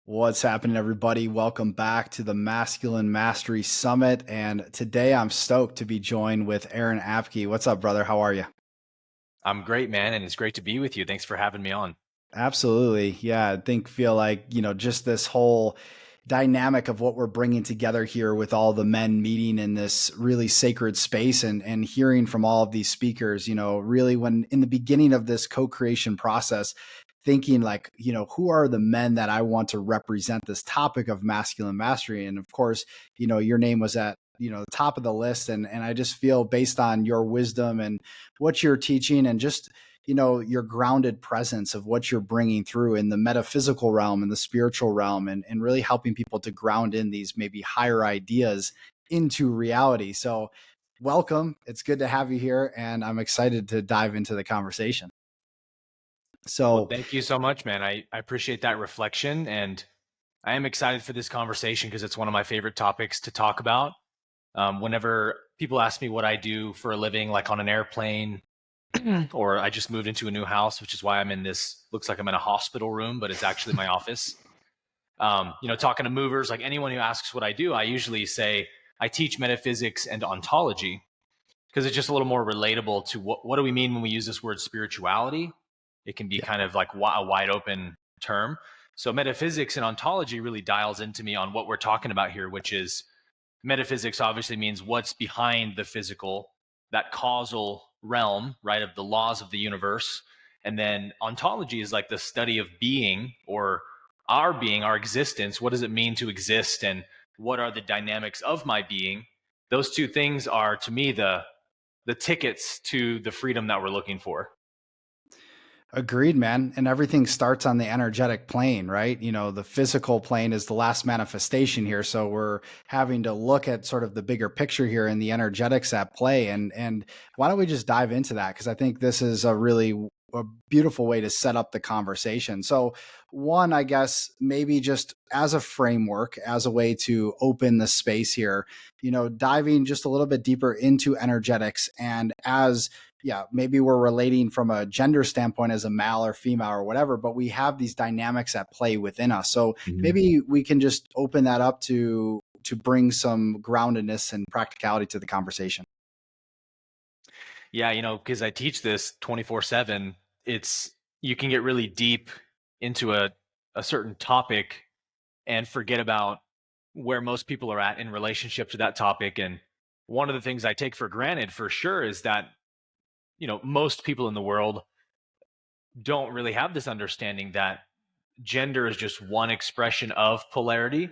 What's happening, everybody? Welcome back to the Masculine Mastery Summit. And today I'm stoked to be joined with Aaron Abke. What's up, brother? How are you? I'm great, man, and it's great to be with you. Thanks for having me on. Absolutely. Yeah, feel like, just this whole dynamic of what we're bringing together here with all the men meeting in this really sacred space and hearing from all of these speakers, really when in the beginning of this co-creation process, thinking like, who are the men that I want to represent this topic of masculine mastery? And of course, your name was at the top of the list, and I just feel based on your wisdom and what you're teaching and just your grounded presence of what you're bringing through in the metaphysical realm and the spiritual realm, and really helping people to ground in these maybe higher ideas into reality. So welcome. It's good to have you here, and I'm excited to dive into the conversation. Well, So thank you so much, man. I appreciate that reflection, and I am excited for this conversation because it's one of my favorite topics to talk about. Whenever people ask me what I do for a living, like on an airplane, or I just moved into a new house, which is why I'm in this, looks like I'm in a hospital room, but it's actually my office. Talking to movers, like anyone who asks what I do, I usually say I teach metaphysics and ontology because it's just a little more relatable to what do we mean when we use this word spirituality. It can be yeah, kind of like a wide open term. So metaphysics and ontology really dials into me on what we're talking about here, which is metaphysics obviously means what's behind the physical, that causal realm, right, of the laws of the universe. And then ontology is like the study of being, or our being, our existence. What does it mean to exist, and what are the dynamics of my being? Those two things are, to me, the tickets to the freedom that we're looking for. agreed, man. And everything starts on the energetic plane, right? The physical plane is the last manifestation here. So we're having to look at sort of the bigger picture here and the energetics at play. And why don't we just dive into that? Because I think this is a beautiful way to set up the conversation. So, one, I guess, maybe just as a framework, as a way to open the space here, diving just a little bit deeper into energetics and as yeah, maybe we're relating from a gender standpoint as a male or female or whatever, but we have these dynamics at play within us. So Mhm. maybe we can just open that up to bring some groundedness and practicality to the conversation. Yeah, because I teach this 24/7, it's you can get really deep into a certain topic and forget about where most people are at in relationship to that topic. And one of the things I take for granted for sure is that, most people in the world don't really have this understanding that gender is just one expression of polarity.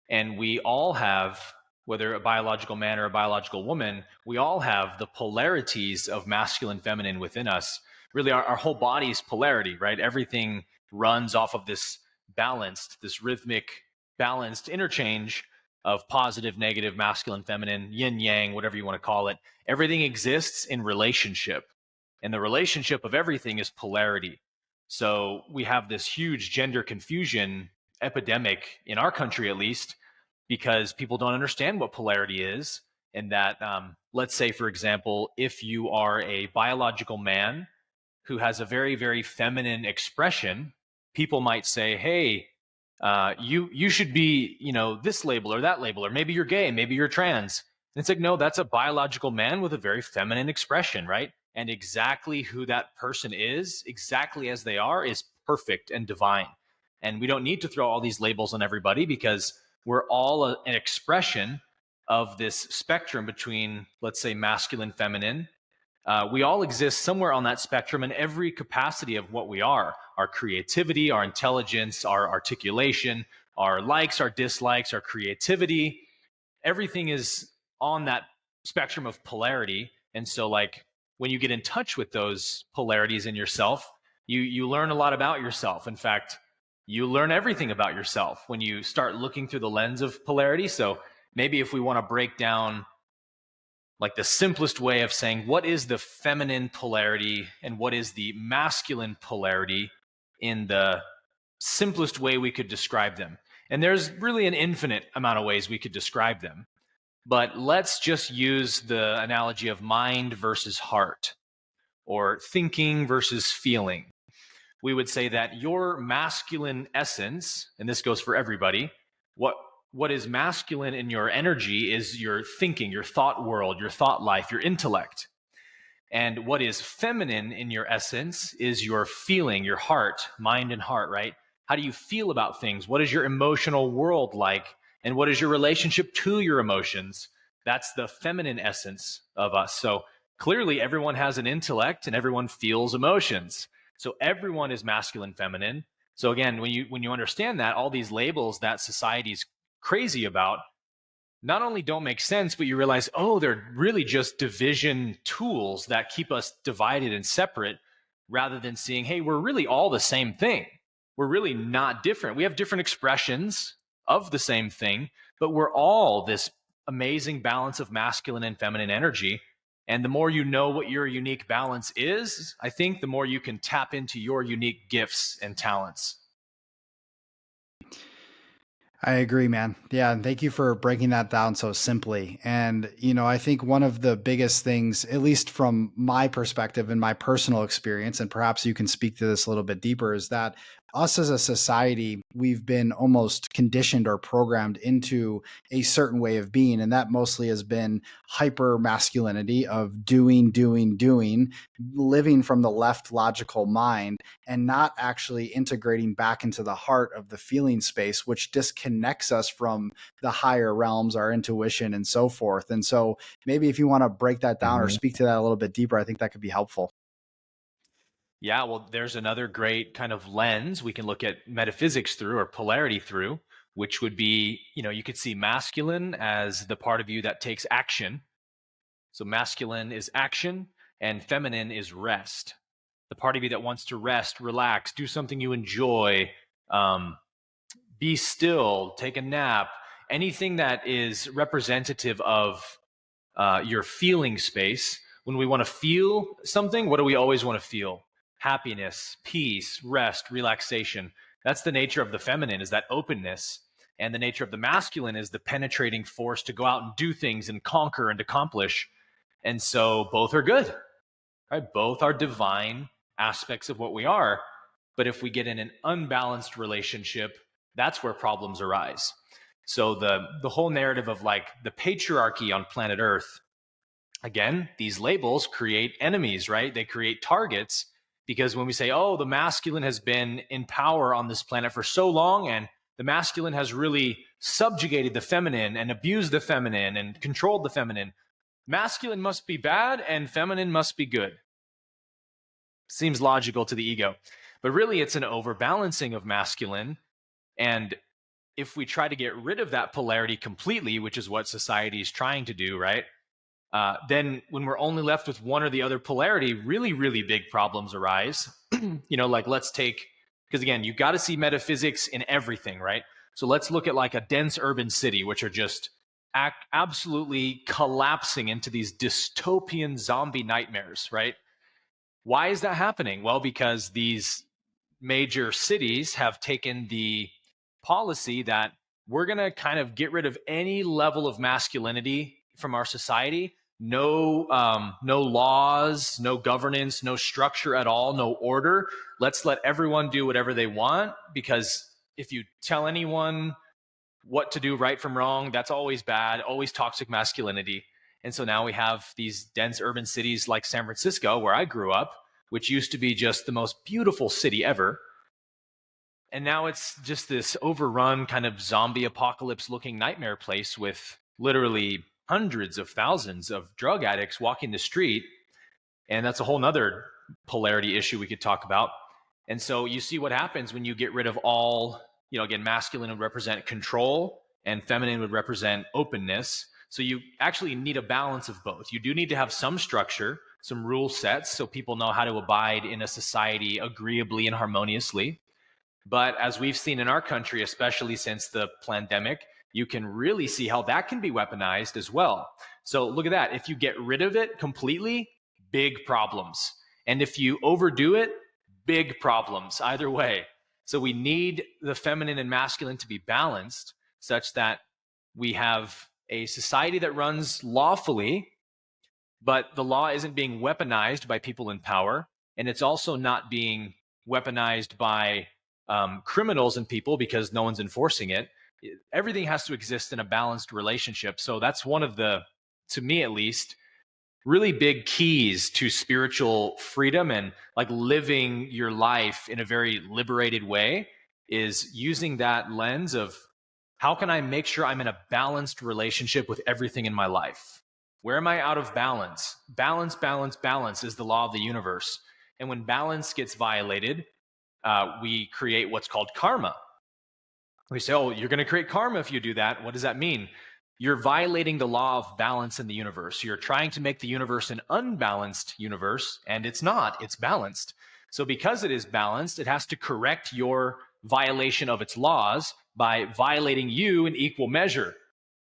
And we all have, whether a biological man or a biological woman, we all have the polarities of masculine, feminine within us. Really, our whole body is polarity, right? Everything runs off of this rhythmic, balanced interchange of positive, negative, masculine, feminine, yin, yang, whatever you want to call it. Everything exists in relationship. And the relationship of everything is polarity. So we have this huge gender confusion epidemic in our country, at least, because people don't understand what polarity is. And that, let's say, for example, if you are a biological man who has a very, very feminine expression, people might say, "Hey, you should be, this label or that label, or maybe you're gay, maybe you're trans." And it's like, no, that's a biological man with a very feminine expression, right? And exactly who that person is, exactly as they are, is perfect and divine. And we don't need to throw all these labels on everybody because we're all an expression of this spectrum between, let's say, masculine, feminine. We all exist somewhere on that spectrum in every capacity of what we are: our creativity, our intelligence, our articulation, our likes, our dislikes, our creativity. Everything is on that spectrum of polarity. And so, like, when you get in touch with those polarities in yourself, you learn a lot about yourself. In fact, you learn everything about yourself when you start looking through the lens of polarity. So maybe if we want to break down like the simplest way of saying what is the feminine polarity and what is the masculine polarity in the simplest way we could describe them. And there's really an infinite amount of ways we could describe them. But let's just use the analogy of mind versus heart, or thinking versus feeling. we would say that your masculine essence, and this goes for everybody, what is masculine in your energy is your thinking, your thought world, your thought life, your intellect. And what is feminine in your essence is your feeling, your heart, mind and heart, right? How do you feel about things? What is your emotional world like? And what is your relationship to your emotions? That's the feminine essence of us. So clearly everyone has an intellect and everyone feels emotions. So everyone is masculine, feminine. So again, when you understand that, all these labels that society's crazy about not only don't make sense, but you realize, oh, they're really just division tools that keep us divided and separate rather than seeing, hey, we're really all the same thing. We're really not different. We have different expressions of the same thing, but we're all this amazing balance of masculine and feminine energy. And the more you know what your unique balance is, I think the more you can tap into your unique gifts and talents. I agree, man. Yeah, and thank you for breaking that down so simply. And, I think one of the biggest things, at least from my perspective and my personal experience, and perhaps you can speak to this a little bit deeper, is that us as a society, we've been almost conditioned or programmed into a certain way of being. And that mostly has been hyper masculinity of doing, doing, doing, living from the left logical mind and not actually integrating back into the heart of the feeling space, which disconnects us from the higher realms, our intuition, and so forth. And so maybe if you want to break that down or Mhm. speak to that a little bit deeper, I think that could be helpful. Yeah, well, there's another great kind of lens we can look at metaphysics through or polarity through, which would be, you could see masculine as the part of you that takes action. So masculine is action and feminine is rest. The part of you that wants to rest, relax, do something you enjoy, um, be still, take a nap, anything that is representative of your feeling space. When we want to feel something, what do we always want to feel? Happiness, peace, rest, relaxation. That's the nature of the feminine, is that openness. And the nature of the masculine is the penetrating force to go out and do things and conquer and accomplish. And so both are good, right? Both are divine aspects of what we are. But if we get in an unbalanced relationship, that's where problems arise. So the whole narrative of like the patriarchy on planet Earth, again, these labels create enemies, right? They create targets because when we say, oh, the masculine has been in power on this planet for so long and the masculine has really subjugated the feminine and abused the feminine and controlled the feminine, masculine must be bad and feminine must be good. Seems logical to the ego. But really, it's an overbalancing of masculine. And if we try to get rid of that polarity completely, which is what society is trying to do, right? Then when we're only left with one or the other polarity, really, really big problems arise. Like let's take, because again, you've got to see metaphysics in everything, right? So let's look at like a dense urban city, which are just absolutely collapsing into these dystopian zombie nightmares, right? Why is that happening? Well, because these major cities have taken the policy that we're going to kind of get rid of any level of masculinity from our society. No laws, no governance, no structure at all, no order. Let's let everyone do whatever they want, because if you tell anyone what to do right from wrong, that's always bad, always toxic masculinity. And so now we have these dense urban cities like San Francisco, where I grew up, which used to be just the most beautiful city ever. And now it's just this overrun kind of zombie apocalypse looking nightmare place with literally hundreds of thousands of drug addicts walking the street. And that's a whole nother polarity issue we could talk about. And so you see what happens when you get rid of all, again, masculine would represent control and feminine would represent openness. So you actually need a balance of both. You do need to have some structure, some rule sets, so people know how to abide in a society agreeably and harmoniously. But as we've seen in our country, especially since the pandemic, you can really see how that can be weaponized as well. So look at that. If you get rid of it completely, big problems. And if you overdo it, big problems either way. So we need the feminine and masculine to be balanced such that we have a society that runs lawfully, but the law isn't being weaponized by people in power. And it's also not being weaponized by criminals and people because no one's enforcing it. Everything has to exist in a balanced relationship. So that's one of the, to me at least, really big keys to spiritual freedom and like living your life in a very liberated way is using that lens of how can I make sure I'm in a balanced relationship with everything in my life? Where am I out of balance? Balance, balance, balance is the law of the universe. And when balance gets violated, we create what's called karma. We say, oh, you're going to create karma if you do that. What does that mean? You're violating the law of balance in the universe. You're trying to make the universe an unbalanced universe, and it's not. It's balanced. So because it is balanced, it has to correct your violation of its laws by violating you in equal measure,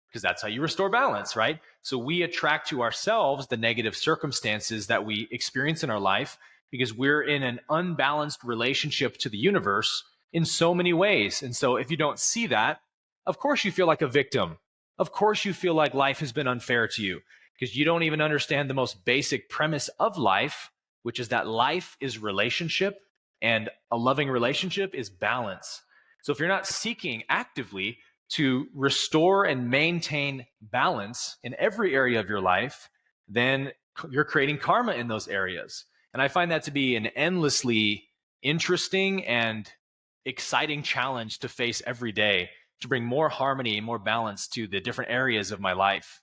because that's how you restore balance, right? So we attract to ourselves the negative circumstances that we experience in our life because we're in an unbalanced relationship to the universe in so many ways. And so if you don't see that, of course you feel like a victim. Of course you feel like life has been unfair to you because you don't even understand the most basic premise of life, which is that life is relationship and a loving relationship is balance. So if you're not seeking actively to restore and maintain balance in every area of your life, then you're creating karma in those areas. And I find that to be an endlessly interesting and exciting challenge to face every day to bring more harmony and more balance to the different areas of my life.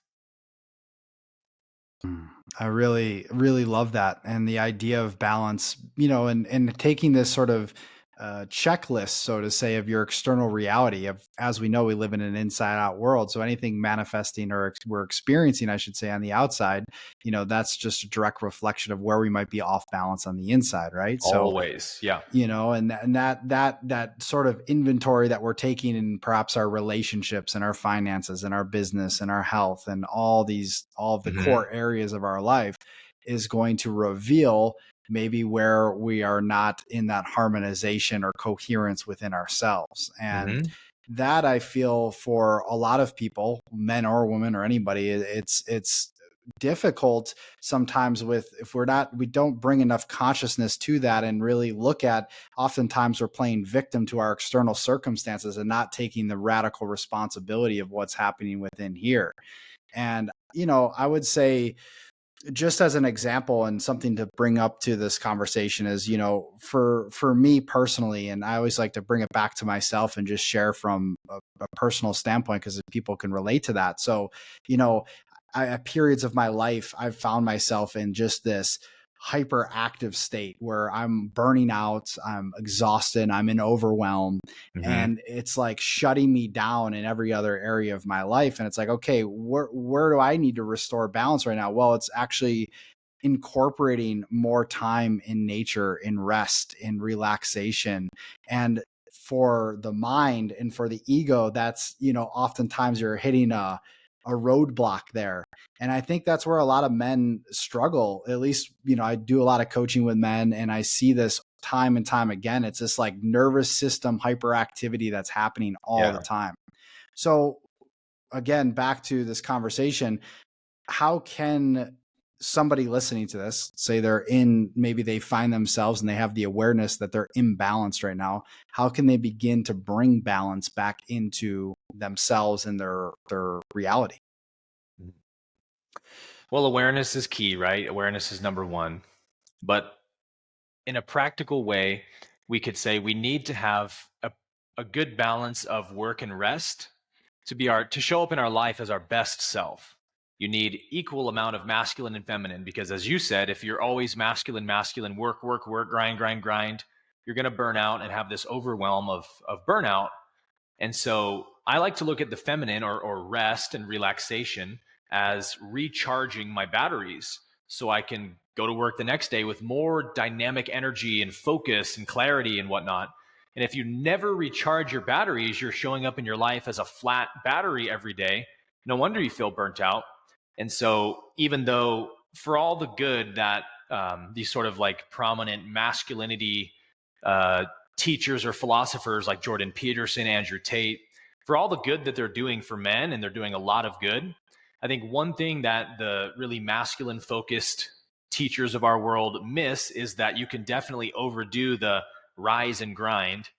I really, really love that. And the idea of balance, and taking this sort of checklist, so to say, of your external reality of, as we know, we live in an inside out world. So anything manifesting or we're experiencing, I should say, on the outside, that's just a direct reflection of where we might be off balance on the inside. Right. So, Always. Yeah. and that sort of inventory that we're taking in perhaps our relationships and our finances and our business and our health and all of the Mm-hmm. core areas of our life is going to reveal maybe where we are not in that harmonization or coherence within ourselves. And Mm-hmm. that, I feel, for a lot of people, men or women or anybody, it's difficult sometimes with, if we don't bring enough consciousness to that and really look at, oftentimes we're playing victim to our external circumstances and not taking the radical responsibility of what's happening within here. And I would say, just as an example and something to bring up to this conversation is, for me personally, and I always like to bring it back to myself and just share from a personal standpoint because people can relate to that. So, at periods of my life, I've found myself in just this hyperactive state where I'm burning out, I'm exhausted, I'm in overwhelm, Mm-hmm. and it's like shutting me down in every other area of my life. And it's like, okay, where do I need to restore balance right now? Well, it's actually incorporating more time in nature, in rest, in relaxation. And for the mind and for the ego, that's, oftentimes you're hitting a roadblock there. And I think that's where a lot of men struggle. At least, I do a lot of coaching with men and I see this time and time again. It's this like nervous system hyperactivity that's happening all the Yeah. time. So again, back to this conversation, how can somebody listening to this, say maybe they find themselves and they have the awareness that they're imbalanced right now, how can they begin to bring balance back into themselves and their reality? Well, awareness is key, right? Awareness is number one. But in a practical way, we could say we need to have a good balance of work and rest to show up in our life as our best self. You need equal amount of masculine and feminine because, as you said, if you're always masculine, masculine, work, work, work, grind, grind, grind, you're going to burn out and have this overwhelm of burnout. And so I like to look at the feminine or rest and relaxation as recharging my batteries so I can go to work the next day with more dynamic energy and focus and clarity and whatnot. And if you never recharge your batteries, you're showing up in your life as a flat battery every day. No wonder you feel burnt out. And so, even though for all the good that these sort of like prominent masculinity uh, teachers or philosophers like Jordan Peterson, Andrew Tate, for all the good that they're doing for men, and they're doing a lot of good, I think one thing that the really masculine focused teachers of our world miss is that you can definitely overdo the rise and grind.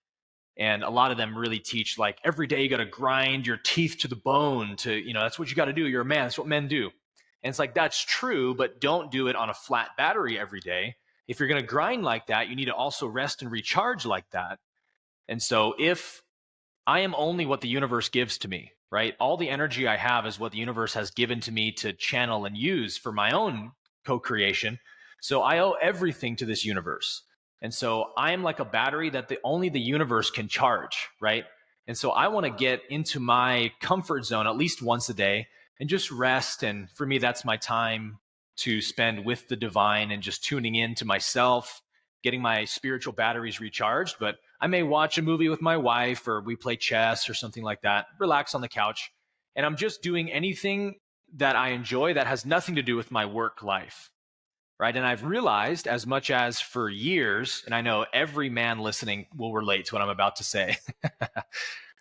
And a lot of them really teach like every day you got to grind your teeth to the bone to, that's what you got to do. You're a man. That's what men do. And it's like, that's true, but don't do it on a flat battery every day. If you're going to grind like that, you need to also rest and recharge like that. And so if I am only what the universe gives to me, right? All the energy I have is what the universe has given to me to channel and use for my own co creation. So I owe everything to this universe. And so I am like a battery that only the universe can charge, right? And so I want to get into my comfort zone at least once a day and just rest. And for me, that's my time to spend with the divine and just tuning in to myself, getting my spiritual batteries recharged. But I may watch a movie with my wife, or we play chess or something like that, relax on the couch. And I'm just doing anything that I enjoy that has nothing to do with my work life. Right. And I've realized, as much as for years, and I know every man listening will relate to what I'm about to say,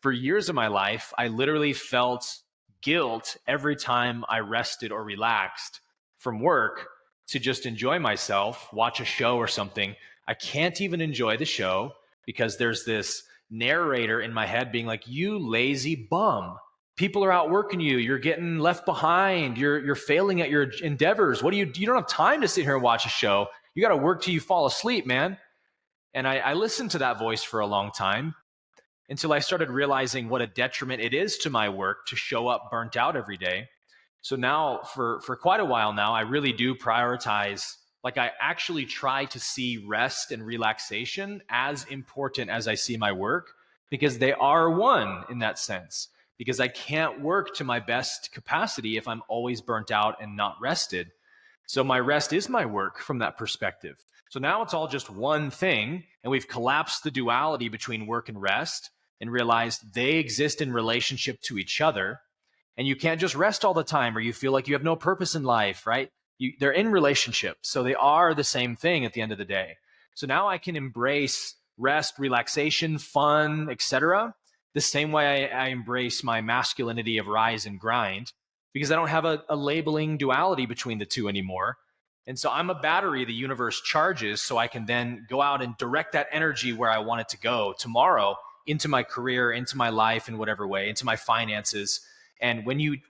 for years of my life, I literally felt guilt every time I rested or relaxed from work to just enjoy myself, watch a show or something. I can't even enjoy the show because there's this narrator in my head being like, you lazy bum. People are outworking you. You're getting left behind. You're failing at your endeavors. You don't have time to sit here and watch a show. You got to work till you fall asleep, man. And I listened to that voice for a long time until I started realizing what a detriment it is to my work to show up burnt out every day. So now for quite a while now, I really do prioritize, like I actually try to see rest and relaxation as important as I see my work, because they are one in that sense. Because I can't work to my best capacity if I'm always burnt out and not rested. So my rest is my work from that perspective. So now it's all just one thing, and we've collapsed the duality between work and rest and realized they exist in relationship to each other. And you can't just rest all the time, or you feel like you have no purpose in life, right? They're in relationship. So they are the same thing at the end of the day. So now I can embrace rest, relaxation, fun, etc., the same way I embrace my masculinity of rise and grind, because I don't have a labeling duality between the two anymore. And so I'm a battery the universe charges, so I can then go out and direct that energy where I want it to go tomorrow, into my career, into my life in whatever way, into my finances. And when you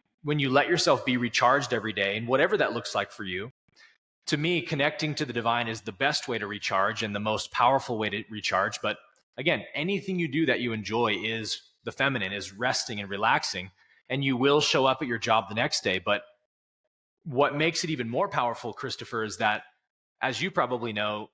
let yourself be recharged every day, and whatever that looks like for you, to me, connecting to the divine is the best way to recharge and the most powerful way to recharge. But again, anything you do that you enjoy is the feminine, is resting and relaxing, and you will show up at your job the next day. But what makes it even more powerful, Christopher, is that, as you probably know,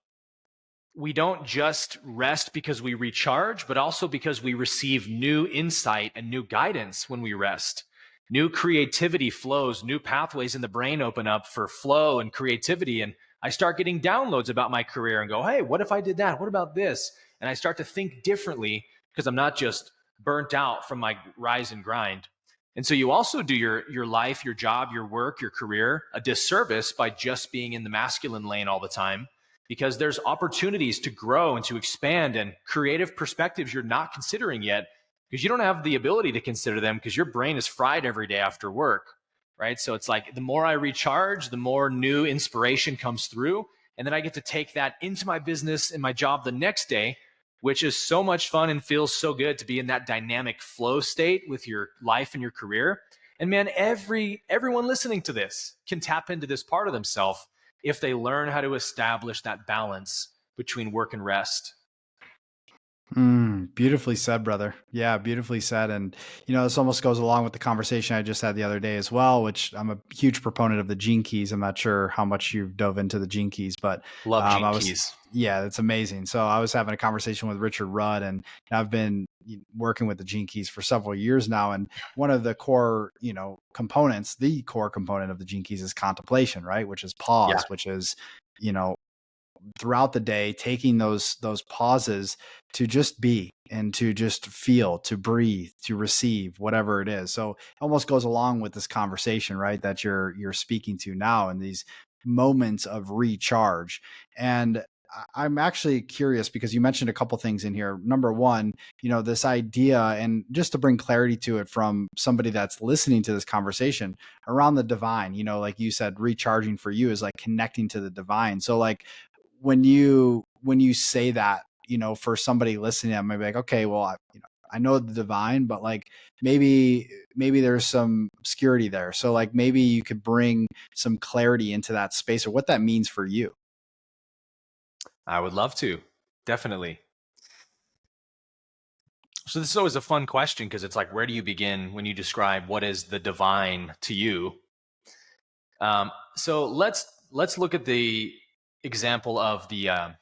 we don't just rest because we recharge, but also because we receive new insight and new guidance when we rest. New creativity flows, new pathways in the brain open up for flow and creativity. And I start getting downloads about my career and go, hey, what if I did that? What about this? And I start to think differently because I'm not just burnt out from my rise and grind. And so you also do your life, your job, your work, your career a disservice by just being in the masculine lane all the time, because there's opportunities to grow and to expand and creative perspectives you're not considering yet, because you don't have the ability to consider them because your brain is fried every day after work, right? So it's like the more I recharge, the more new inspiration comes through. And then I get to take that into my business and my job the next day, which is so much fun and feels so good to be in that dynamic flow state with your life and your career. And man, everyone listening to this can tap into this part of themselves if they learn how to establish that balance between work and rest. Beautifully said, brother. Yeah, beautifully said. And, this almost goes along with the conversation I just had the other day as well, which I'm a huge proponent of the gene keys. I'm not sure how much you've dove into the gene keys, but Love Gene I was, Keys. yeah, it's amazing. So I was having a conversation with Richard Rudd, and I've been working with the gene keys for several years now. And one of the core, components, the core component of the gene keys is contemplation, right? Which is Yeah. pause, which is, you know, throughout the day, taking those pauses to just be and to just feel, to breathe, to receive whatever it is. So it almost goes along with this conversation, right? That you're speaking to now, and these moments of recharge. And I'm actually curious because you mentioned a couple things in here. Number one, this idea, and just to bring clarity to it from somebody that's listening to this conversation around the divine, like you said, recharging for you is like connecting to the divine. So like when you say that, for somebody listening, I might be like, okay, well, I know the divine, but like maybe there's some obscurity there. So like maybe you could bring some clarity into that space or what that means for you. I would love to. Definitely. So this is always a fun question because it's like, where do you begin when you describe what is the divine to you? So let's look at the example of the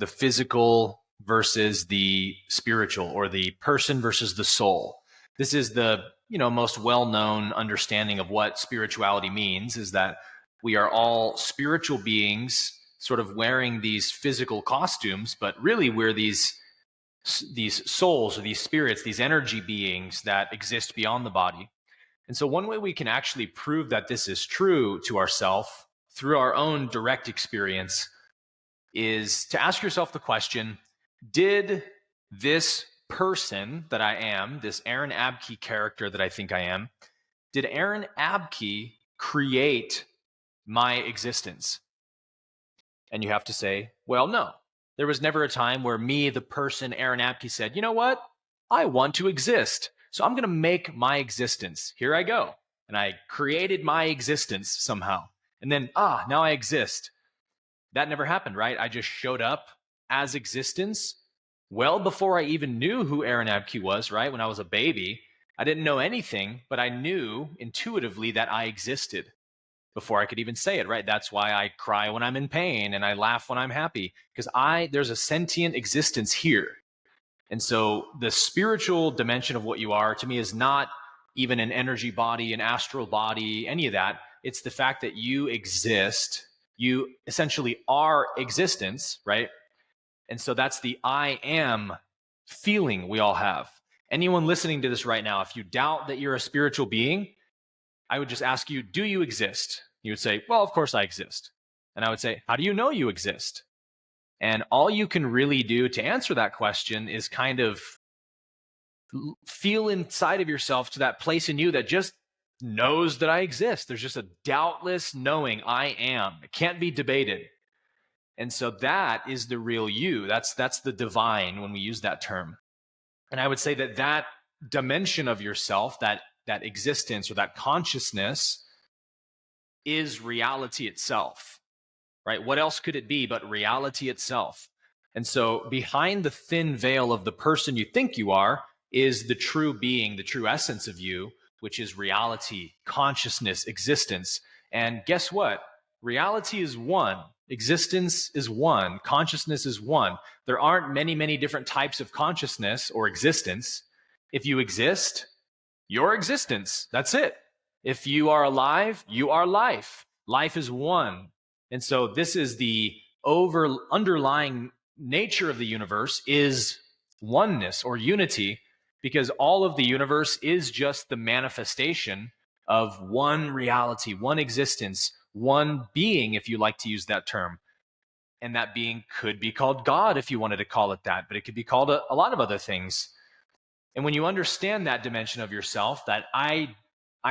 physical versus the spiritual, or the person versus the soul. This is the most well-known understanding of what spirituality means, is that we are all spiritual beings sort of wearing these physical costumes, but really we're these souls, or these spirits, these energy beings that exist beyond the body. And so one way we can actually prove that this is true to ourselves through our own direct experience is to ask yourself the question, did this person that I am, this Aaron Abke character that I think I am, did Aaron Abke create my existence? And you have to say, well, no. There was never a time where me, the person, Aaron Abke, said, you know what? I want to exist. So I'm going to make my existence. Here I go. And I created my existence somehow. And then, now I exist. That never happened, right? I just showed up as existence well before I even knew who Aaron Abke was, right? When I was a baby, I didn't know anything, but I knew intuitively that I existed before I could even say it, right? That's why I cry when I'm in pain and I laugh when I'm happy, because there's a sentient existence here. And so the spiritual dimension of what you are, to me, is not even an energy body, an astral body, any of that. It's the fact that you exist. You essentially are existence, right? And so that's the I am feeling we all have. Anyone listening to this right now, if you doubt that you're a spiritual being, I would just ask you, do you exist? You would say, well, of course I exist. And I would say, how do you know you exist? And all you can really do to answer that question is kind of feel inside of yourself to that place in you that just knows that I exist. There's just a doubtless knowing I am. It can't be debated. And so that is the real you. That's the divine when we use that term. And I would say that dimension of yourself, that existence or that consciousness, is reality itself, right? What else could it be but reality itself? And so behind the thin veil of the person you think you are is the true being, the true essence of you, which is reality, consciousness, existence. And guess what? Reality is one. Existence is one. Consciousness is one. There aren't many, many different types of consciousness or existence. If you exist, your existence. That's it. If you are alive, you are life. Life is one. And so this is the underlying nature of the universe, is oneness or unity, because all of the universe is just the manifestation of one reality, one existence, one being, if you like to use that term. And that being could be called God if you wanted to call it that, but it could be called a lot of other things. And when you understand that dimension of yourself, that I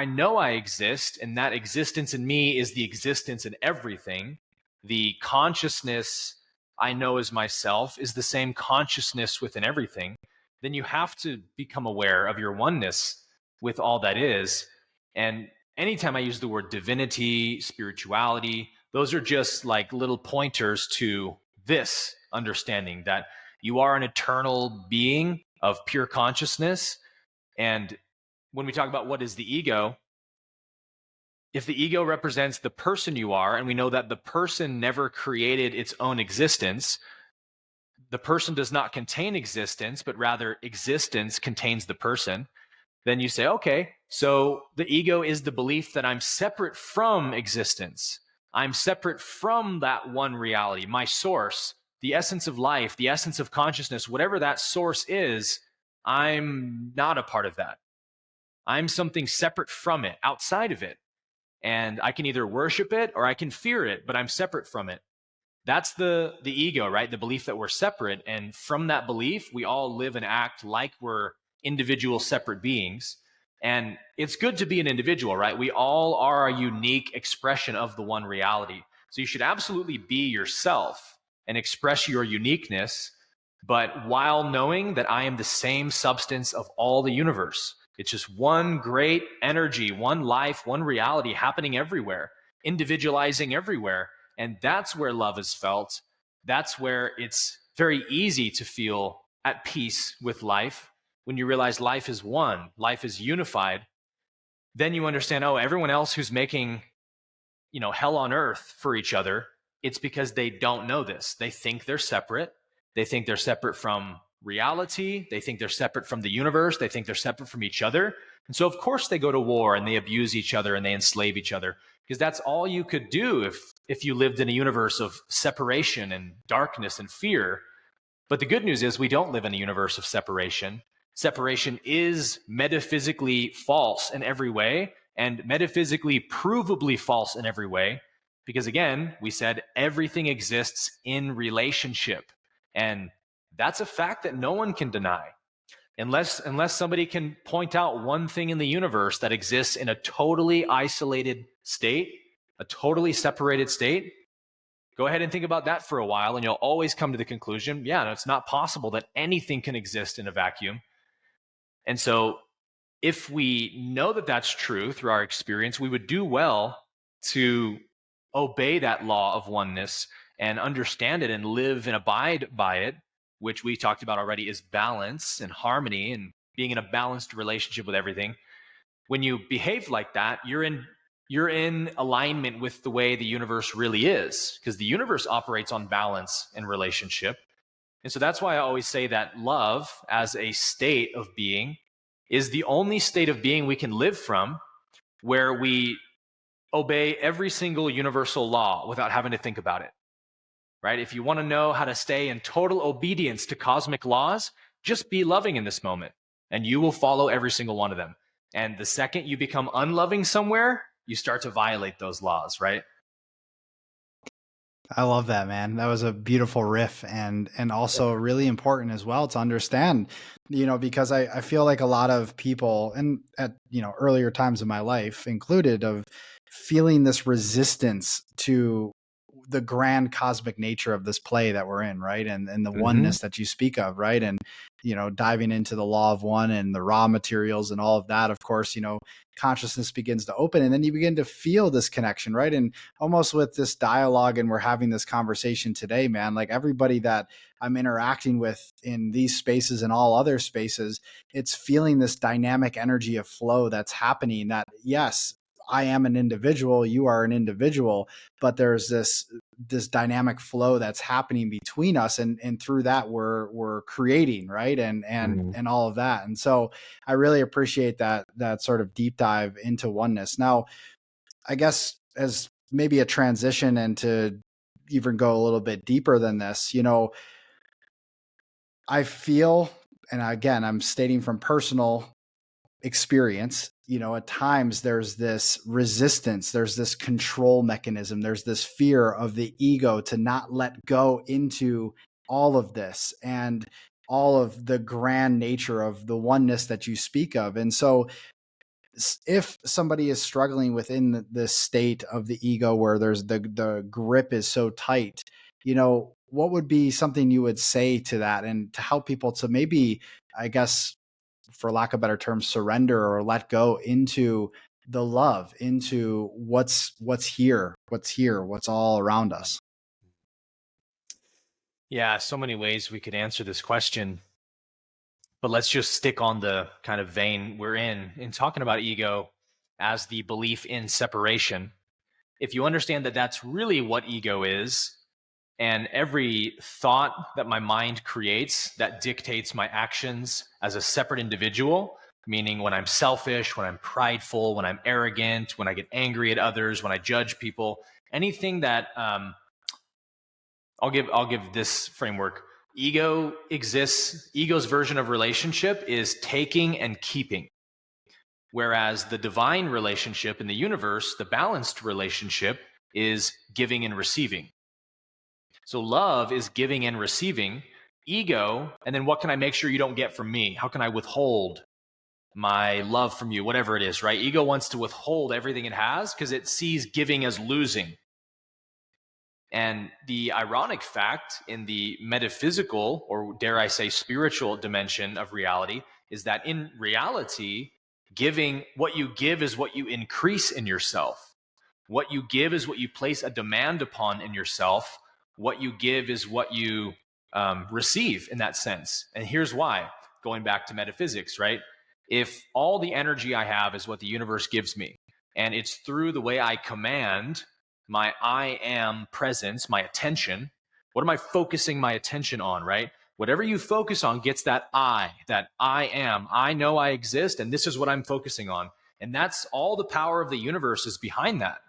know I exist, and that existence in me is the existence in everything, the consciousness I know as myself is the same consciousness within everything, then you have to become aware of your oneness with all that is. And anytime I use the word divinity, spirituality, those are just like little pointers to this understanding that you are an eternal being of pure consciousness. And when we talk about what is the ego, if the ego represents the person you are, and we know that the person never created its own existence, the person does not contain existence, but rather existence contains the person, then you say, okay, so the ego is the belief that I'm separate from existence. I'm separate from that one reality, my source, the essence of life, the essence of consciousness, whatever that source is. I'm not a part of that. I'm something separate from it, outside of it. And I can either worship it or I can fear it, but I'm separate from it. That's the ego, right? The belief that we're separate. And from that belief, we all live and act like we're individual separate beings. And it's good to be an individual, right? We all are a unique expression of the one reality. So you should absolutely be yourself and express your uniqueness, but while knowing that I am the same substance of all the universe. It's just one great energy, one life, one reality happening everywhere, individualizing everywhere. And that's where love is felt. That's where it's very easy to feel at peace with life. When you realize life is one, life is unified, then you understand, oh, everyone else who's making, hell on earth for each other, it's because they don't know this. They think they're separate. They think they're separate from reality. They think they're separate from the universe. They think they're separate from each other. And so, of course, they go to war and they abuse each other and they enslave each other, because that's all you could do if you lived in a universe of separation and darkness and fear. But the good news is we don't live in a universe of separation. Separation is metaphysically false in every way, and metaphysically provably false in every way. Because again, we said everything exists in relationship. And that's a fact that no one can deny. Unless somebody can point out one thing in the universe that exists in a totally isolated state, a totally separated state, go ahead and think about that for a while, and you'll always come to the conclusion, yeah, no, it's not possible that anything can exist in a vacuum. And so if we know that that's true through our experience, we would do well to obey that law of oneness and understand it and live and abide by it, which we talked about already is balance and harmony and being in a balanced relationship with everything. When you behave like that, you're in alignment with the way the universe really is, because the universe operates on balance and relationship. And so that's why I always say that love as a state of being is the only state of being we can live from where we obey every single universal law without having to think about it, right? If you want to know how to stay in total obedience to cosmic laws, just be loving in this moment and you will follow every single one of them. And the second you become unloving somewhere, you start to violate those laws, right? I love that, man. That was a beautiful riff, and also really important as well to understand, because I feel like a lot of people, and at earlier times in my life included, of feeling this resistance to the grand cosmic nature of this play that we're in, right? And the Mm-hmm. oneness that you speak of, right? And diving into the law of one and the raw materials and all of that, of course, consciousness begins to open, and then you begin to feel this connection, right? And almost with this dialogue, and we're having this conversation today, man, like everybody that I'm interacting with in these spaces and all other spaces, it's feeling this dynamic energy of flow that's happening, that yes, I am an individual, you are an individual, but there's this dynamic flow that's happening between us, and through that we're creating, right? And all of that. And so I really appreciate that sort of deep dive into oneness. Now, I guess as maybe a transition, and to even go a little bit deeper than this, I feel, and again, I'm stating from personal experience, at times there's this resistance, there's this control mechanism, there's this fear of the ego to not let go into all of this and all of the grand nature of the oneness that you speak of. And so if somebody is struggling within the state of the ego where there's the grip is so tight, what would be something you would say to that, and to help people to maybe, I guess, for lack of better terms, surrender or let go into the love, into what's here, what's all around us? Yeah, so many ways we could answer this question, but let's just stick on the kind of vein we're in talking about ego as the belief in separation. If you understand that that's really what ego is, and every thought that my mind creates that dictates my actions as a separate individual, meaning when I'm selfish, when I'm prideful, when I'm arrogant, when I get angry at others, when I judge people, anything that I'll give this framework. Ego's version of relationship is taking and keeping. Whereas the divine relationship in the universe, the balanced relationship, is giving and receiving. So love is giving and receiving. Ego, and then what can I make sure you don't get from me? How can I withhold my love from you? Whatever it is, right? Ego wants to withhold everything it has because it sees giving as losing. And the ironic fact in the metaphysical, or dare I say spiritual dimension of reality, is that in reality, giving, what you give is what you increase in yourself. What you give is what you place a demand upon in yourself. What you give is what you receive in that sense. And here's why, going back to metaphysics, right? If all the energy I have is what the universe gives me, and it's through the way I command my I am presence, my attention, what am I focusing my attention on, right? Whatever you focus on gets that I am. I know I exist, and this is what I'm focusing on. And that's all the power of the universe is behind that.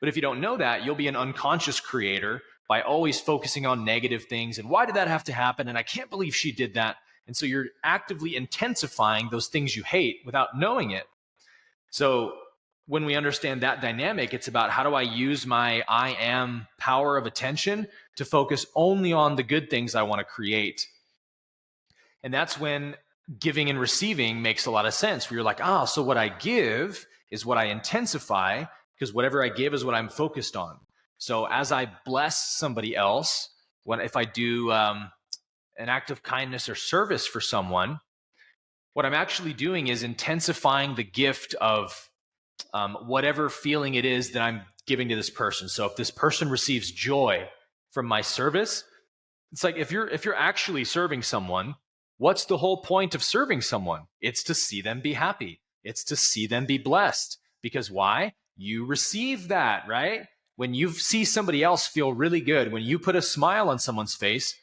But if you don't know that, you'll be an unconscious creator by always focusing on negative things. And why did that have to happen? And I can't believe she did that. And so you're actively intensifying those things you hate without knowing it. So when we understand that dynamic, it's about how do I use my I am power of attention to focus only on the good things I want to create. And that's when giving and receiving makes a lot of sense, where you're like, so what I give is what I intensify, because whatever I give is what I'm focused on. So as I bless somebody else, if I do an act of kindness or service for someone, what I'm actually doing is intensifying the gift of whatever feeling it is that I'm giving to this person. So if this person receives joy from my service, it's like if you're actually serving someone, what's the whole point of serving someone? It's to see them be happy. It's to see them be blessed. Because why? You receive that, right? When you see somebody else feel really good, when you put a smile on someone's face,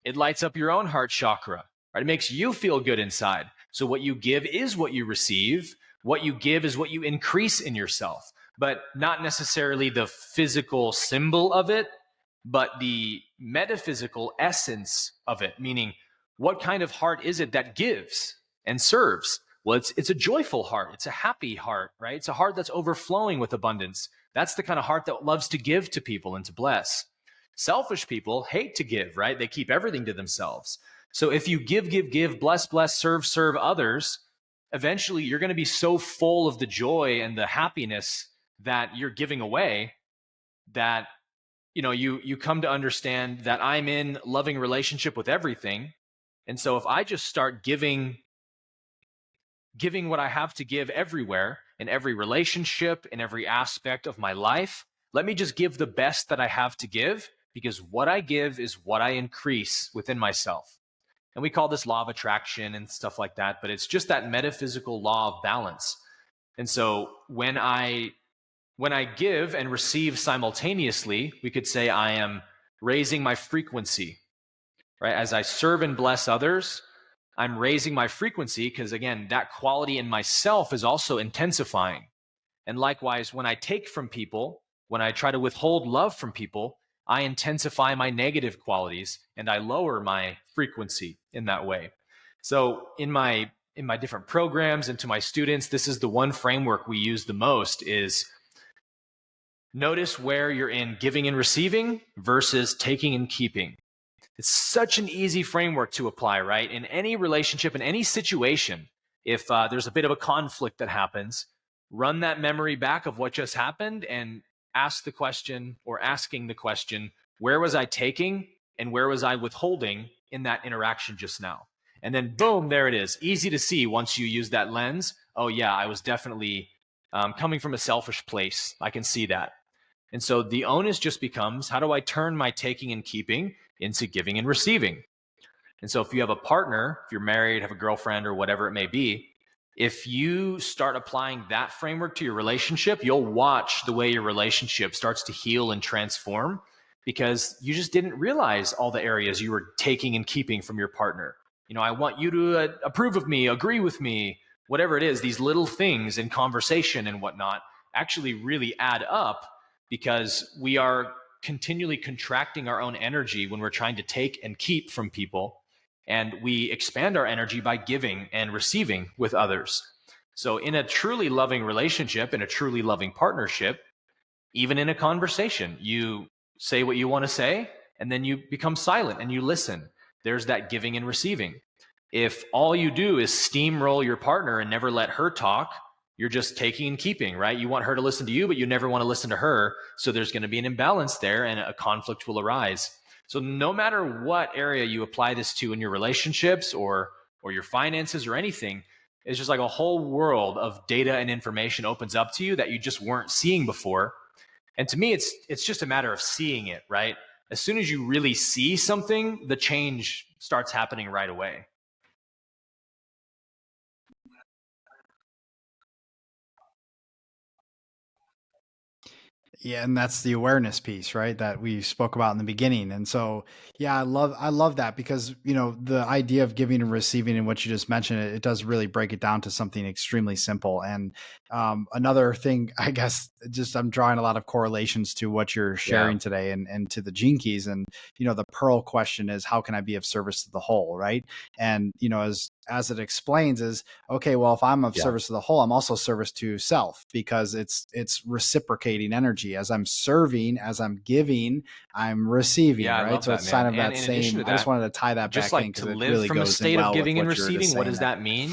it lights up your own heart chakra, right? It makes you feel good inside. So what you give is what you receive. What you give is what you increase in yourself, but not necessarily the physical symbol of it, but the metaphysical essence of it, meaning what kind of heart is it that gives and serves? Well, it's a joyful heart. It's a happy heart, right? It's a heart that's overflowing with abundance. That's the kind of heart that loves to give to people and to bless. Selfish people hate to give, right? They keep everything to themselves. So if you give, bless, serve others, eventually you're going to be so full of the joy and the happiness that you're giving away that you come to understand that I'm in loving relationship with everything. And so if I just start giving what I have to give everywhere, in every relationship, in every aspect of my life, let me just give the best that I have to give, because what I give is what I increase within myself. And we call this law of attraction and stuff like that, but it's just that metaphysical law of balance. And so when I give and receive simultaneously, we could say I am raising my frequency, right? As I serve and bless others, I'm raising my frequency, because again, that quality in myself is also intensifying. And likewise, when I take from people, when I try to withhold love from people, I intensify my negative qualities and I lower my frequency in that way. So in my different programs and to my students, this is the one framework we use the most is notice where you're in giving and receiving versus taking and keeping. It's such an easy framework to apply, right? In any relationship, in any situation, if there's a bit of a conflict that happens, run that memory back of what just happened and asking the question, where was I taking and where was I withholding in that interaction just now? And then boom, there it is. Easy to see once you use that lens. Oh yeah, I was definitely coming from a selfish place. I can see that. And so the onus just becomes, how do I turn my taking and keeping into giving and receiving? And so if you have a partner, if you're married, have a girlfriend or whatever it may be, if you start applying that framework to your relationship, you'll watch the way your relationship starts to heal and transform, because you just didn't realize all the areas you were taking and keeping from your partner. I want you to approve of me, agree with me, whatever it is, these little things in conversation and whatnot actually really add up, because we are continually contracting our own energy when we're trying to take and keep from people. And we expand our energy by giving and receiving with others. So in a truly loving relationship, in a truly loving partnership, even in a conversation, you say what you want to say and then you become silent and you listen. There's that giving and receiving. If all you do is steamroll your partner and never let her talk, you're just taking and keeping, right? You want her to listen to you, but you never want to listen to her. So there's going to be an imbalance there and a conflict will arise. So no matter what area you apply this to in your relationships or your finances or anything, it's just like a whole world of data and information opens up to you that you just weren't seeing before. And to me, it's just a matter of seeing it, right? As soon as you really see something, the change starts happening right away. Yeah, and that's the awareness piece, right? That we spoke about in the beginning. And so, yeah, I love that because, you know, the idea of giving and receiving and what you just mentioned, it does really break it down to something extremely simple. And another thing, I guess, just I'm drawing a lot of correlations to what you're Yeah. sharing today and to the gene keys. And, you know, the pearl question is, how can I be of service to the whole, right? And, you know, as it explains is, okay, well, if I'm of Yeah. service to the whole, I'm also service to self because it's reciprocating energy. As I'm serving, as I'm giving, I'm receiving, Yeah, I right? love So that, it's sign man. of And that in addition same. to I just that, wanted to tie that just back in like because to it live really from a goes in state of well with giving and what you're just receiving, what saying does there. that mean?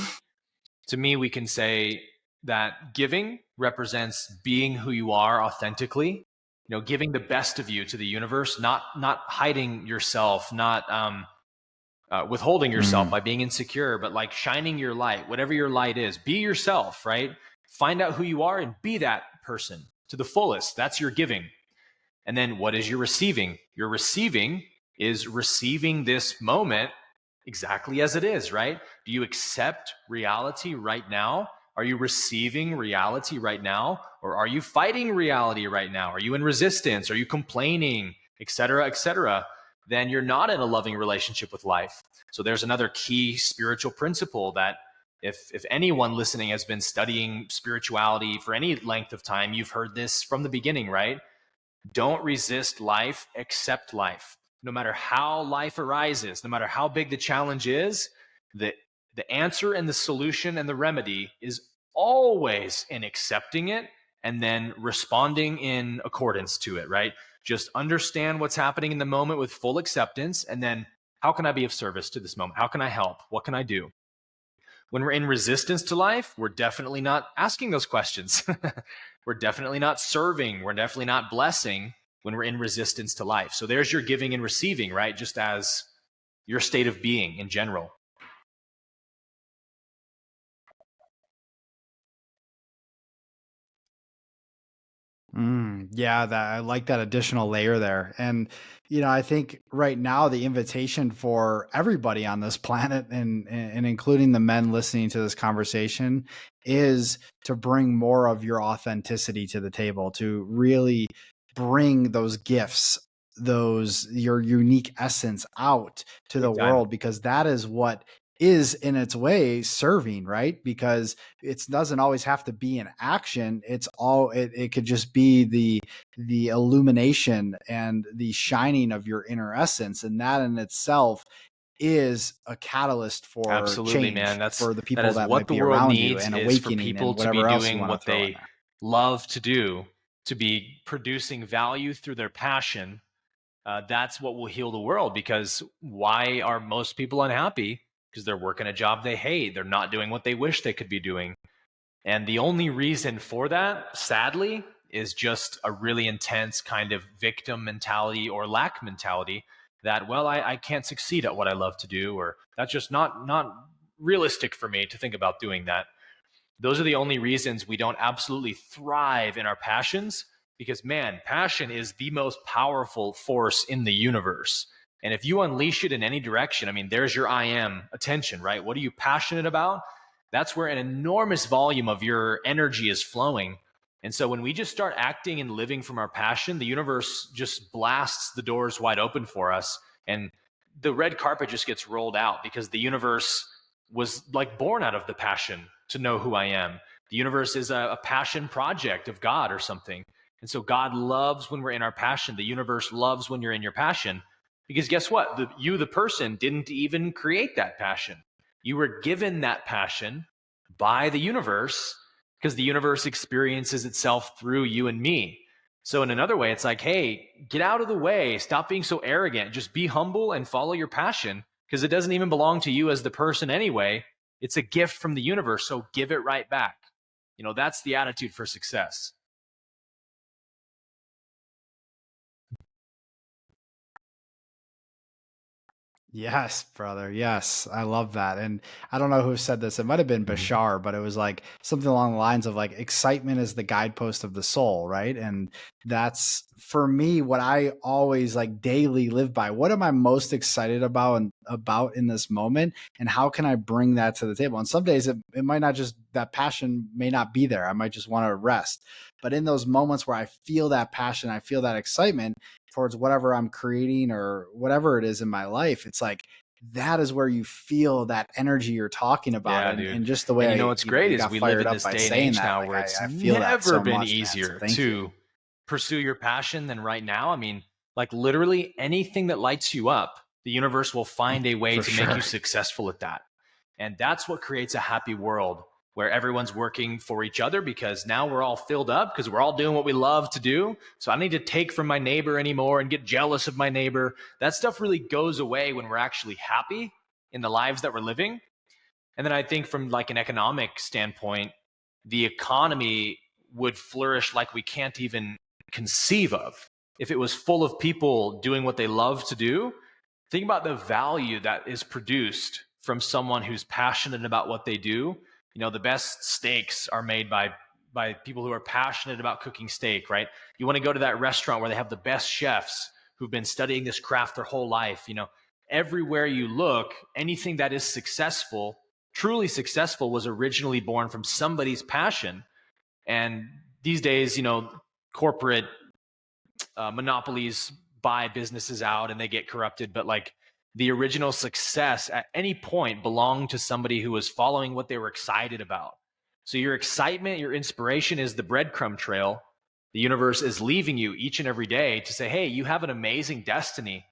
To me, we can say that giving represents being who you are authentically, you know, giving the best of you to the universe, not hiding yourself, not withholding yourself Mm. by being insecure, but like shining your light, whatever your light is. Be yourself, right? Find out who you are and be that person to the fullest. That's your giving. And then what is your receiving? Your receiving is receiving this moment exactly as it is, right? Do you accept reality right now? Are you receiving reality right now? Or are you fighting reality right now? Are you in resistance? Are you complaining, et cetera, et cetera? Then you're not in a loving relationship with life. So there's another key spiritual principle that if anyone listening has been studying spirituality for any length of time, you've heard this from the beginning, right? Don't resist life, accept life. No matter how life arises, no matter how big the challenge is, the, the answer and the solution and the remedy is always in accepting it and then responding in accordance to it, right? Just understand what's happening in the moment with full acceptance. And then how can I be of service to this moment? How can I help? What can I do? When we're in resistance to life, we're definitely not asking those questions. We're definitely not serving. We're definitely not blessing when we're in resistance to life. So there's your giving and receiving, right? Just as your state of being in general. Yeah, that I like that additional layer there. And you know, I think right now the invitation for everybody on this planet and including the men listening to this conversation is to bring more of your authenticity to the table, to really bring those gifts, those your unique essence out to the Big time. world because that is what is in its way serving, right? Because it doesn't always have to be an action. It's all it could just be the illumination and the shining of your inner essence, and that in itself is a catalyst for Absolutely, man. change That's for the that people is that what might the be world around you needs, and is for awakening people and to be whatever else you doing want to what throw in they there. love to do, to be producing value through their passion. That's what will heal the world. Because why are most people unhappy? Because they're working a job they hate. They're not doing what they wish they could be doing. And the only reason for that, sadly, is just a really intense kind of victim mentality or lack mentality that, well, I can't succeed at what I love to do, or that's just not realistic for me to think about doing that. Those are the only reasons we don't absolutely thrive in our passions, because man, passion is the most powerful force in the universe. And if you unleash it in any direction, I mean, there's your I am attention, right? What are you passionate about? That's where an enormous volume of your energy is flowing. And so when we just start acting and living from our passion, the universe just blasts the doors wide open for us. And the red carpet just gets rolled out because the universe was like born out of the passion to know who I am. The universe is a passion project of God or something. And so God loves when we're in our passion. The universe loves when you're in your passion. Because guess what? You, the person, didn't even create that passion. You were given that passion by the universe because the universe experiences itself through you and me. So in another way, it's like, hey, get out of the way. Stop being so arrogant. Just be humble and follow your passion, because it doesn't even belong to you as the person anyway. It's a gift from the universe. So give it right back. That's the attitude for success. Yes, brother. Yes. I love that. And I don't know who said this. It might have been Bashar, but it was like something along the lines of like excitement is the guidepost of the soul, right? And that's for me what I always like daily live by. What am I most excited about and about in this moment? And how can I bring that to the table? And some days it might not just that passion may not be there. I might just want to rest. But in those moments where I feel that passion, I feel that excitement, towards whatever I'm creating or whatever it is in my life, it's like that is where you feel that energy you're talking about. Yeah, And, dude. and just the And way what's great you is got we live fired in up this by day and saying age that, now like where it's I feel that never so been much, man. So easier thank you. to pursue your passion than right now. I mean, like literally anything that lights you up, the universe will find a way For to make you sure. successful at that. And that's what creates a happy world where everyone's working for each other, because now we're all filled up because we're all doing what we love to do. So I don't need to take from my neighbor anymore and get jealous of my neighbor. That stuff really goes away when we're actually happy in the lives that we're living. And then I think from like an economic standpoint, the economy would flourish like we can't even conceive of if it was full of people doing what they love to do. Think about the value that is produced from someone who's passionate about what they do. The best steaks are made by people who are passionate about cooking steak, right? You want to go to that restaurant where they have the best chefs who've been studying this craft their whole life. Everywhere you look, anything that is successful, truly successful, was originally born from somebody's passion. And these days, corporate monopolies buy businesses out and they get corrupted. But like the original success at any point belonged to somebody who was following what they were excited about. So your excitement, your inspiration is the breadcrumb trail. The universe is leaving you each and every day to say, hey, you have an amazing destiny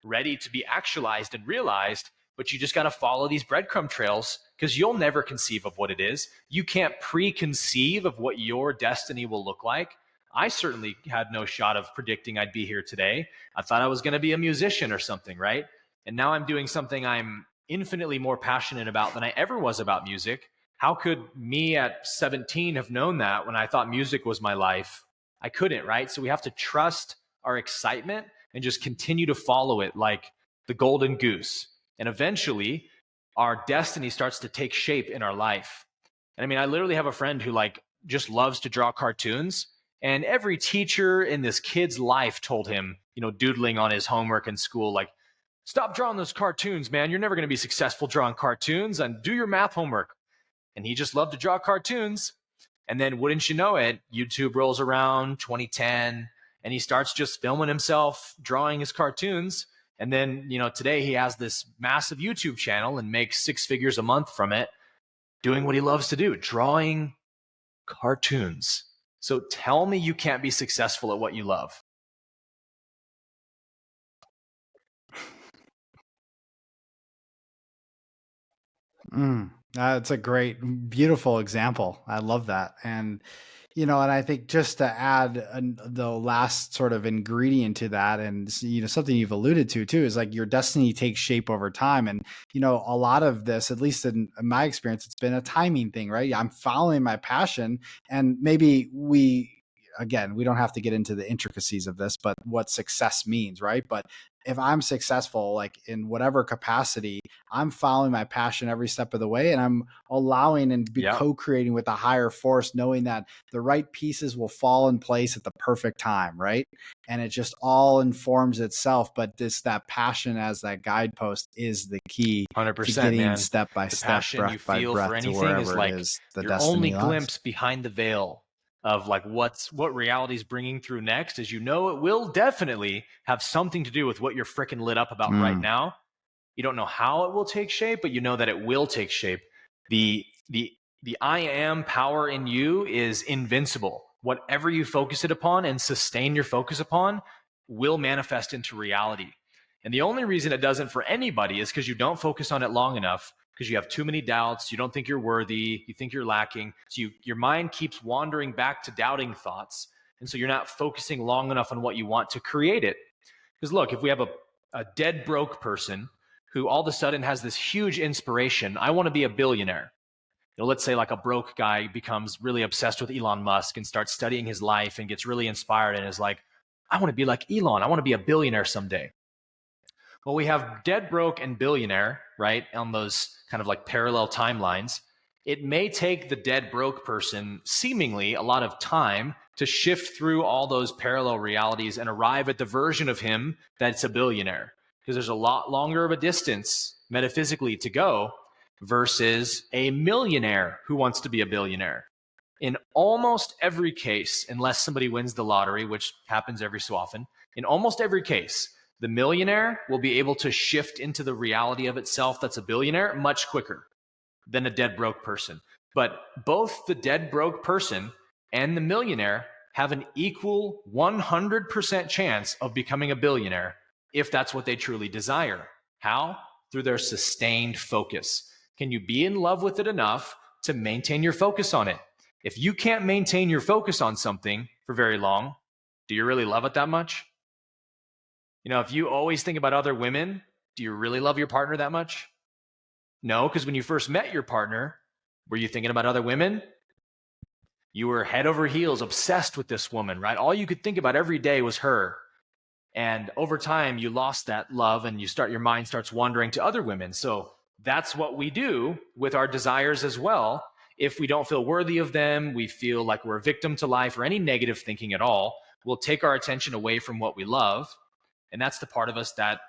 ready to be actualized and realized, but you just got to follow these breadcrumb trails, because you'll never conceive of what it is. You can't preconceive of what your destiny will look like. I certainly had no shot of predicting I'd be here today. I thought I was going to be a musician or something, right? And now I'm doing something I'm infinitely more passionate about than I ever was about music. How could me at 17 have known that when I thought music was my life? I couldn't, right? So we have to trust our excitement and just continue to follow it like the golden goose. And eventually, our destiny starts to take shape in our life. And I mean, I literally have a friend who like just loves to draw cartoons. And every teacher in this kid's life told him, doodling on his homework in school, like, stop drawing those cartoons, man. You're never going to be successful drawing cartoons, and do your math homework. And he just loved to draw cartoons. And then, wouldn't you know it, YouTube rolls around 2010, and he starts just filming himself drawing his cartoons. And then, today he has this massive YouTube channel and makes 6 figures a month from it, doing what he loves to do, drawing cartoons. So tell me you can't be successful at what you love. That's a great, beautiful example. I love that. And I think just to add the last sort of ingredient to that, and something you've alluded to too, is like your destiny takes shape over time. And a lot of this, at least in my experience, it's been a timing thing, right? I'm following my passion, and maybe again, we don't have to get into the intricacies of this, but what success means, right? But if I'm successful, like in whatever capacity, I'm following my passion every step of the way, and I'm allowing and be Yeah, co-creating with a higher force, knowing that the right pieces will fall in place at the perfect time, right? And it just all informs itself. But that passion as that guidepost is the key to 100%, getting man. step by The step, passion you breath by feel for breath to anything is wherever it like is the your only destiny lies. glimpse behind the veil of like what reality is bringing through next, is it will definitely have something to do with what you're freaking lit up about right Mm. now. You don't know how it will take shape, but you know that it will take shape. The the the I am power in you is invincible. Whatever you focus it upon and sustain your focus upon will manifest into reality. And the only reason it doesn't for anybody is because you don't focus on it long enough, because you have too many doubts, you don't think you're worthy, you think you're lacking. So your mind keeps wandering back to doubting thoughts. And so you're not focusing long enough on what you want to create it. Because look, if we have a dead broke person who all of a sudden has this huge inspiration, I want to be a billionaire. Let's say like a broke guy becomes really obsessed with Elon Musk and starts studying his life and gets really inspired and is like, I want to be like Elon. I want to be a billionaire someday. Well, we have dead broke and billionaire, right? On those kind of like parallel timelines. It may take the dead broke person seemingly a lot of time to shift through all those parallel realities and arrive at the version of him that's a billionaire, because there's a lot longer of a distance metaphysically to go versus a millionaire who wants to be a billionaire. In almost every case, unless somebody wins the lottery, which happens every so often, in almost every case, the millionaire will be able to shift into the reality of itself that's a billionaire much quicker than a dead broke person. But both the dead broke person and the millionaire have an equal 100% chance of becoming a billionaire if that's what they truly desire. How? Through their sustained focus. Can you be in love with it enough to maintain your focus on it? If you can't maintain your focus on something for very long, do you really love it that much? If you always think about other women, do you really love your partner that much? No, because when you first met your partner, were you thinking about other women? You were head over heels obsessed with this woman, right? All you could think about every day was her. And over time, you lost that love and your mind starts wandering to other women. So that's what we do with our desires as well. If we don't feel worthy of them, we feel like we're a victim to life or any negative thinking at all, we'll take our attention away from what we love. And that's the part of us that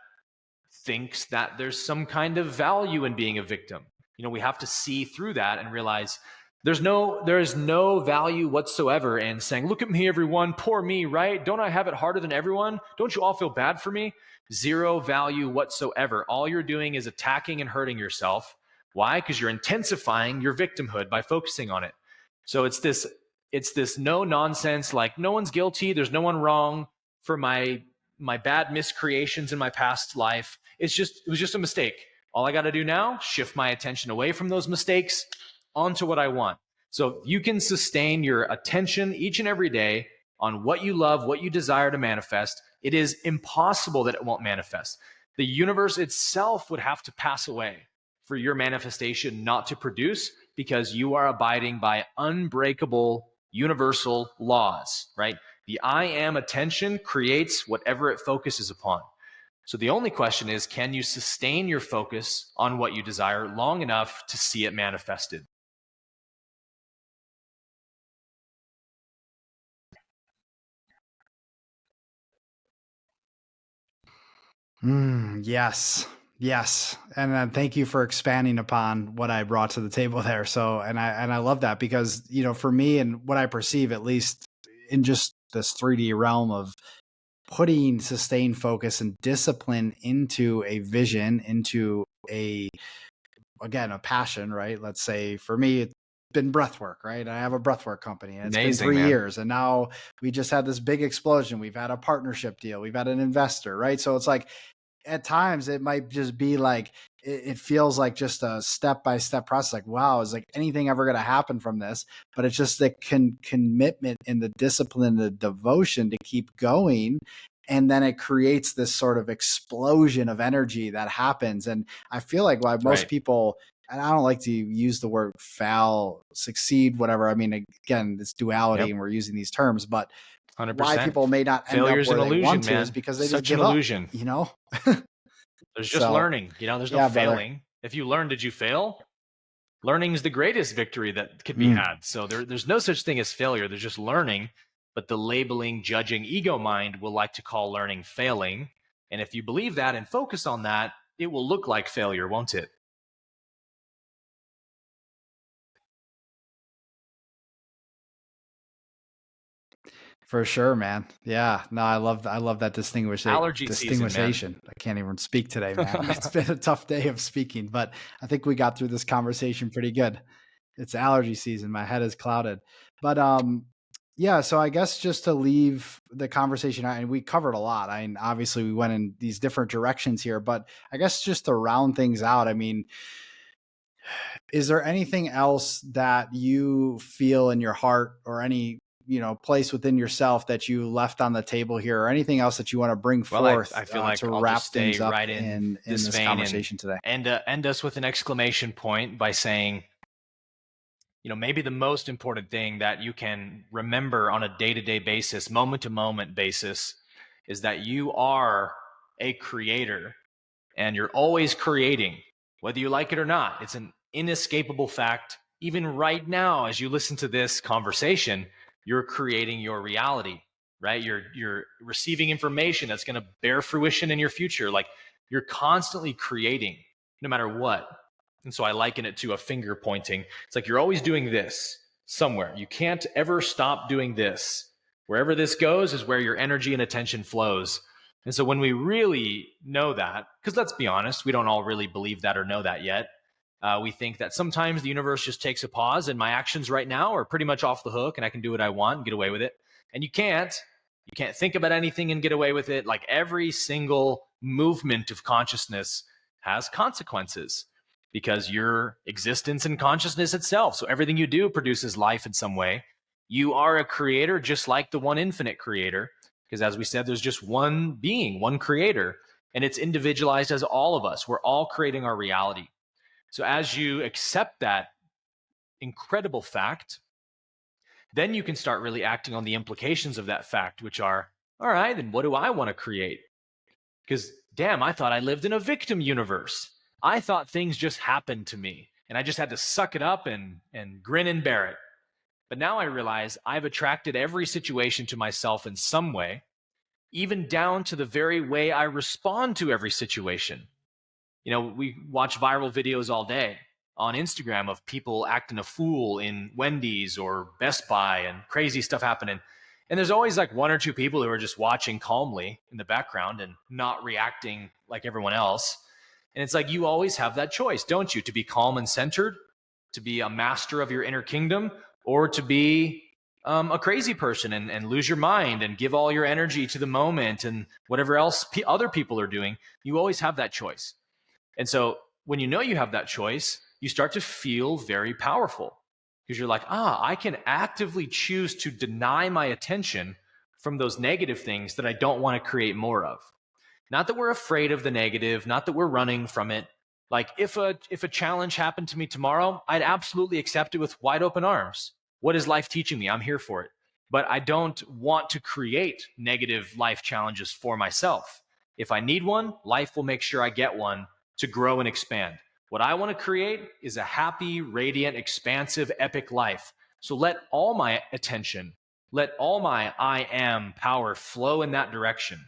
thinks that there's some kind of value in being a victim. We have to see through that and realize there is no value whatsoever in saying, look at me, everyone, poor me, right? Don't I have it harder than everyone? Don't you all feel bad for me? Zero value whatsoever. All you're doing is attacking and hurting yourself. Why? Because you're intensifying your victimhood by focusing on it. So it's this no nonsense, like no one's guilty, there's no one wrong for my bad miscreations in my past life. It was just a mistake. All I got to do now, shift my attention away from those mistakes onto what I want. So you can sustain your attention each and every day on what you love, what you desire to manifest. It is impossible that it won't manifest. The universe itself would have to pass away for your manifestation not to produce, because you are abiding by unbreakable universal laws, right? The I am attention creates whatever it focuses upon. So the only question is, can you sustain your focus on what you desire long enough to see it manifested? Yes. Yes. And thank you for expanding upon what I brought to the table there. So, and I love that because, for me and what I perceive, at least in just this 3D realm of putting sustained focus and discipline into a vision, into a passion, right? Let's say for me, it's been breathwork, right? I have a breathwork company and it's been Amazing, 3 years. And now we just had this big explosion. We've had a partnership deal. We've had an investor, right? So it's like, at times it might just be like, it feels like just a step-by-step process. Like, wow, is like anything ever going to happen from this? But it's just the commitment and the discipline, the devotion to keep going. And then it creates this sort of explosion of energy that happens. And I feel like why most people, and I don't like to use the word fail, succeed, whatever. I mean, again, it's duality and we're using these terms, but 100%. why people may not end Failure's up where an they illusion, want to man. is because they Such just give an illusion. up, There's just learning, there's no failing. Brother. If you learn, did you fail? Learning is the greatest victory that could be had. So there's no such thing as failure. There's just learning. But the labeling, judging ego mind will like to call learning failing. And if you believe that and focus on that, it will look like failure, won't it? For sure, man. Yeah. No, I love that Allergy distinguishation. season, I can't even speak today, man. It's been a tough day of speaking, but I think we got through this conversation pretty good. It's allergy season. My head is clouded. But yeah, so I guess just to leave the conversation out, and we covered a lot. I mean, obviously we went in these different directions here, but I guess just to round things out, I mean, is there anything else that you feel in your heart or any place within yourself that you left on the table here, or anything else that you want to bring forth I feel like to I'll wrap just stay things up right in in this this vein conversation today? and end us with an exclamation point by saying, maybe the most important thing that you can remember on a day-to-day basis, moment-to-moment basis, is that you are a creator and you're always creating, whether you like it or not. It's an inescapable fact. Even right now, as you listen to this conversation, you're creating your reality, right? You're receiving information that's going to bear fruition in your future. Like, you're constantly creating, no matter what. And so I liken it to a finger pointing. It's like you're always doing this somewhere. You can't ever stop doing this. Wherever this goes is where your energy and attention flows. And so when we really know that, because let's be honest, we don't all really believe that or know that yet. We think that sometimes the universe just takes a pause and my actions right now are pretty much off the hook and I can do what I want and get away with it. And you can't. You can't think about anything and get away with it. Like, every single movement of consciousness has consequences because your existence and consciousness itself. So everything you do produces life in some way. You are a creator, just like the one infinite creator. Because as we said, there's just one being, one creator, and it's individualized as all of us. We're all creating our reality. So as you accept that incredible fact, then you can start really acting on the implications of that fact, which are, all right, then what do I want to create? Because damn, I thought I lived in a victim universe. I thought things just happened to me and I just had to suck it up and grin and bear it. But now I realize I've attracted every situation to myself in some way, even down to the very way I respond to every situation. We watch viral videos all day on Instagram of people acting a fool in Wendy's or Best Buy and crazy stuff happening. And there's always like one or two people who are just watching calmly in the background and not reacting like everyone else. And it's like, you always have that choice, don't you? To be calm and centered, to be a master of your inner kingdom, or to be a crazy person and lose your mind and give all your energy to the moment and whatever else other people are doing. You always have that choice. And so when you know you have that choice, you start to feel very powerful because you're like, I can actively choose to deny my attention from those negative things that I don't want to create more of. Not that we're afraid of the negative, not that we're running from it. Like, if a challenge happened to me tomorrow, I'd absolutely accept it with wide open arms. What is life teaching me? I'm here for it. But I don't want to create negative life challenges for myself. If I need one, life will make sure I get one to grow and expand. What I want to create is a happy, radiant, expansive, epic life. So let all my attention, let all my I am power flow in that direction,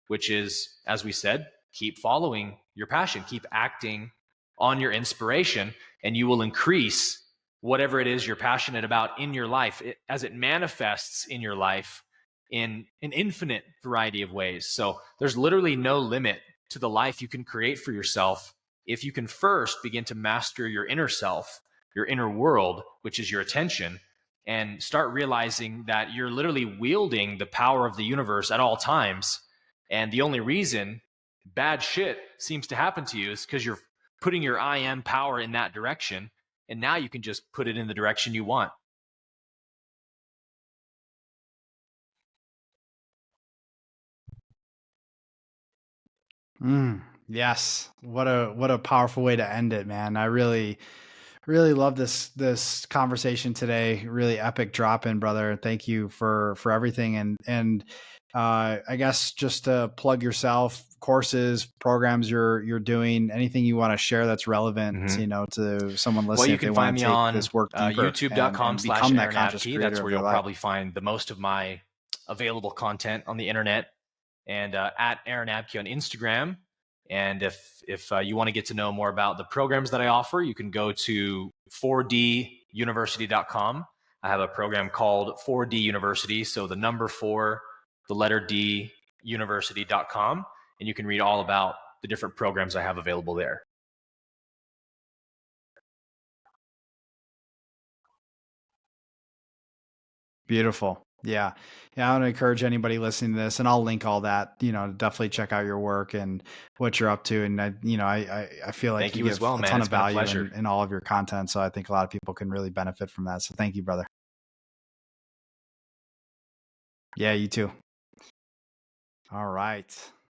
which is, as we said, keep following your passion, keep acting on your inspiration, and you will increase whatever it is you're passionate about in your life as it manifests in your life in an infinite variety of ways. So there's literally no limit to the life you can create for yourself if you can first begin to master your inner self, your inner world, which is your attention, and start realizing that you're literally wielding the power of the universe at all times. And the only reason bad shit seems to happen to you is because you're putting your I am power in that direction. And now you can just put it in the direction you want. Yes. What a powerful way to end it, man. I really love this conversation today. Really epic drop in, brother. Thank you for everything. And I guess just to plug yourself, courses, programs you're doing, anything you want to share that's relevant, to someone Well, listening you if they can find want me to take on this work deeper youtube.com and slash become that Aaron conscious Abke. creator That's of where their you'll life. probably find the most of my available content on the internet, and at Aaron Abke on Instagram. And if you want to get to know more about the programs that I offer, you can go to 4duniversity.com. I have a program called 4D University. So the number 4, the letter D, university.com. And you can read all about the different programs I have available there. Beautiful. Yeah. Yeah. I want to encourage anybody listening to this, and I'll link all that, definitely check out your work and what you're up to. And I feel like Thank you you as give well, a man. ton It's of been a value pleasure. in all of your content. So I think a lot of people can really benefit from that. So thank you, brother. Yeah, you too. All right.